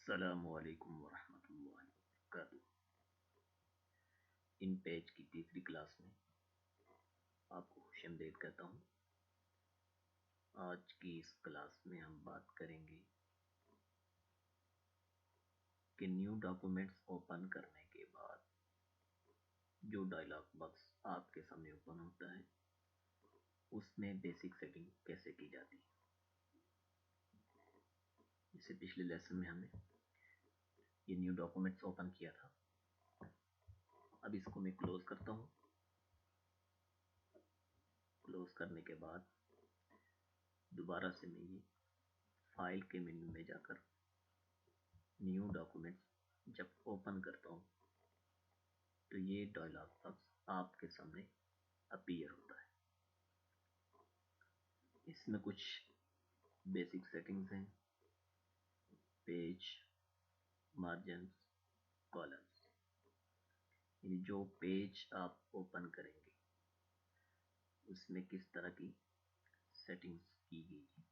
अस्सलामुअलैकुम वरहमतुल्लाहि वबरकातुहू। इन पेज की तीसरी क्लास में आपको खुशामदीद कहता हूँ। आज की इस क्लास में हम बात करेंगे कि न्यू डॉक्यूमेंट्स ओपन करने के बाद जो डायलॉग बॉक्स आपके सामने ओपन होता है उसमें बेसिक सेटिंग कैसे की जाती है। इससे पिछले लेसन में हमने ये न्यू डॉक्यूमेंट्स ओपन किया था। अब इसको मैं क्लोज करता हूँ। क्लोज करने के बाद दोबारा से मैं ये फाइल के मेन्यू में जाकर न्यू डॉक्यूमेंट्स जब ओपन करता हूँ तो ये डायलॉग बॉक्स आपके सामने अपीयर होता है। इसमें कुछ बेसिक सेटिंग्स हैं, पेज, मार्जिन्स, कॉलम्स। यानी जो पेज आप ओपन करेंगे उसमें किस तरह की सेटिंग्स की गई है।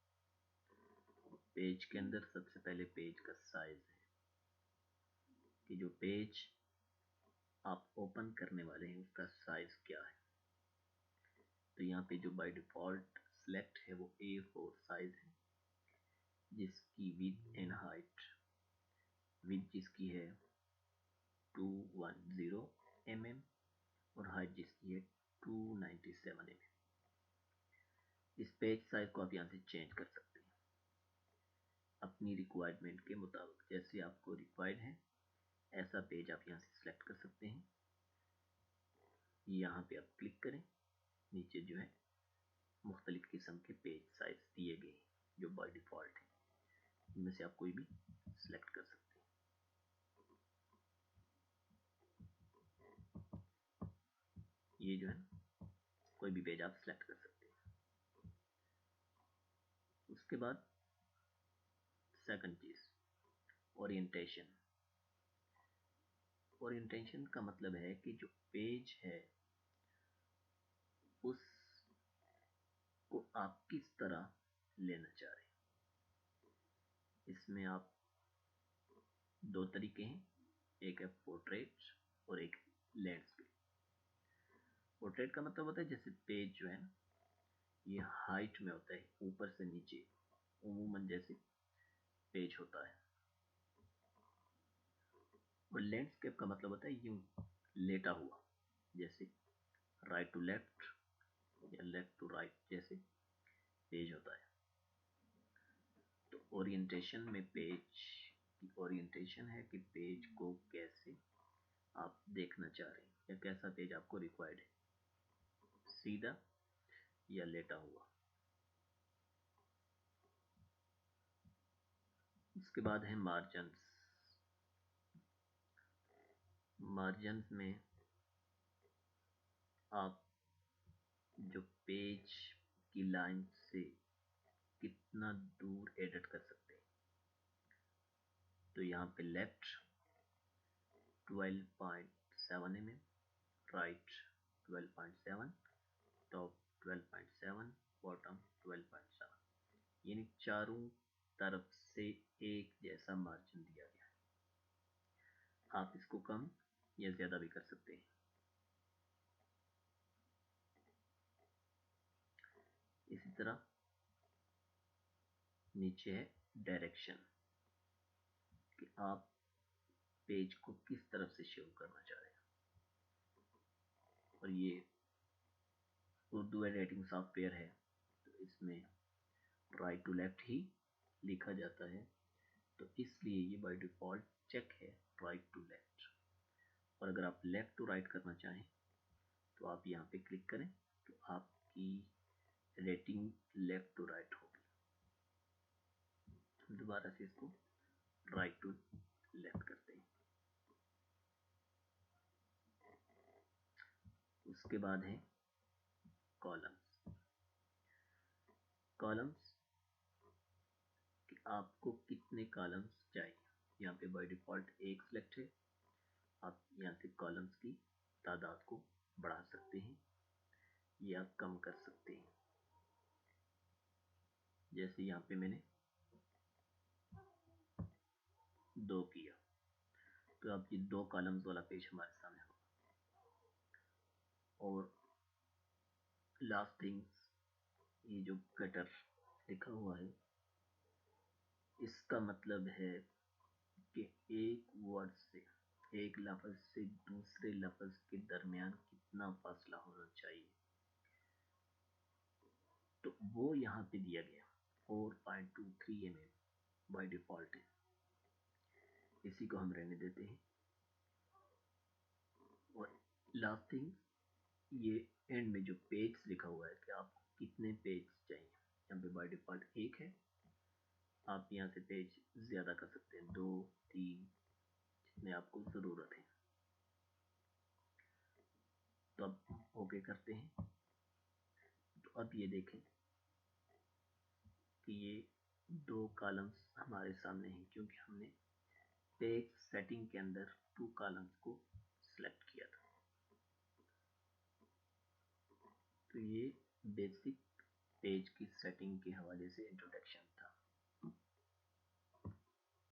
पेज के अंदर सबसे पहले पेज का साइज है कि जो पेज आप ओपन करने वाले हैं उसका साइज क्या है। तो यहाँ पे जो बाय डिफॉल्ट सिलेक्ट है वो A4 साइज है, जिसकी विड्थ एंड हाइट, विड्थ जिसकी है 210 mm और हाइट जिसकी है 297 mm। इस पेज साइज को आप यहाँ से चेंज कर सकते हैं अपनी रिक्वायरमेंट के मुताबिक। जैसे आपको रिक्वायर्ड है ऐसा पेज आप यहाँ से सिलेक्ट कर सकते हैं। यहाँ पे आप क्लिक करें, नीचे जो है मुख्तलिफ किस्म के पेज साइज दिए गए हैं जो बाय डिफॉल्ट है। इनमें से आप कोई भी सिलेक्ट कर सकते हैं। ये जो है कोई भी पेज आप सिलेक्ट कर सकते हैं। उसके बाद सेकंड चीज, ओरिएंटेशन। ओरिएंटेशन का मतलब है कि जो पेज है उसको आप किस तरह लेना चाह रहे हैं। इसमें आप दो तरीके हैं, एक है पोर्ट्रेट और एक लैंडस्केप। पोर्ट्रेट का मतलब होता है जैसे पेज जो है ना ये हाइट में होता है, ऊपर से नीचे उमूमन जैसे पेज होता है। और लैंडस्केप का मतलब होता है यूं लेटा हुआ, जैसे राइट टू लेफ्ट या लेफ्ट टू राइट जैसे पेज होता है। तो ओरिएंटेशन में पेज की ओरिएंटेशन है कि पेज को कैसे आप देखना चाह रहे हैं या कैसा पेज आपको रिक्वायर्ड है, सीधा या लेटा हुआ। उसके बाद है मार्जिन्स। मार्जिन्स में आप जो पेज की लाइन से कितना दूर एडिट कर सकते हैं। तो यहाँ पे left 12.7 mm, right 12.7, top 12.7, bottom 12.7, यानी चारों तरफ से एक जैसा मार्जिन दिया गया है। आप इसको कम या ज्यादा भी कर सकते हैं। इसी तरह नीचे है डायरेक्शन कि आप पेज को किस तरफ से शो करना चाह रहे हैं। और ये उर्दू एडिटिंग सॉफ्टवेयर है तो इसमें राइट टू लेफ्ट ही लिखा जाता है, तो इसलिए ये बाय डिफॉल्ट चेक है राइट टू लेफ्ट। और अगर आप लेफ्ट टू राइट करना चाहें तो आप यहाँ पे क्लिक करें तो आपकी रेटिंग लेफ्ट टू राइट होगी। दोबारा से इसको राइट टू लेफ्ट करते हैं। उसके बाद है कॉलम्स। कॉलम्स कि आपको कितने कॉलम्स चाहिए। यहाँ पे बाय डिफॉल्ट एक सिलेक्ट है। आप यहाँ से कॉलम्स की तादाद को बढ़ा सकते हैं या कम कर सकते हैं। जैसे यहाँ पे मैंने 2 किया, तो अब ये 2 कॉलम्स वाला पेज हमारे सामने होगा। और लास्ट थिंग्स, ये जो कटर लिखा हुआ है, इसका मतलब है कि एक वर्ड से, एक लफ्ज से दूसरे लफ्ज के दरमियान कितना फासला होना चाहिए, तो वो यहाँ पे दिया गया 4.23 mm बाय डिफॉल्ट है। इसी को हम रहने देते हैं। और लास्ट थिंग, ये एंड में जो पेज लिखा हुआ है कि आपको कितने पेज चाहिए, यहाँ पे बाय डिफॉल्ट 1 है, आप यहाँ से पेज ज़्यादा कर सकते हैं, 2, 3, जितने आपको ज़रूरत है। तो अब ओके करते हैं। तो अब ये देखें कि ये 2 कॉलम्स हमारे सामने हैं, क्योंकि हमने पेज सेटिंग के अंदर 2 कॉलम्स को सिलेक्ट किया था। तो ये बेसिक पेज की सेटिंग के हवाले से इंट्रोडक्शन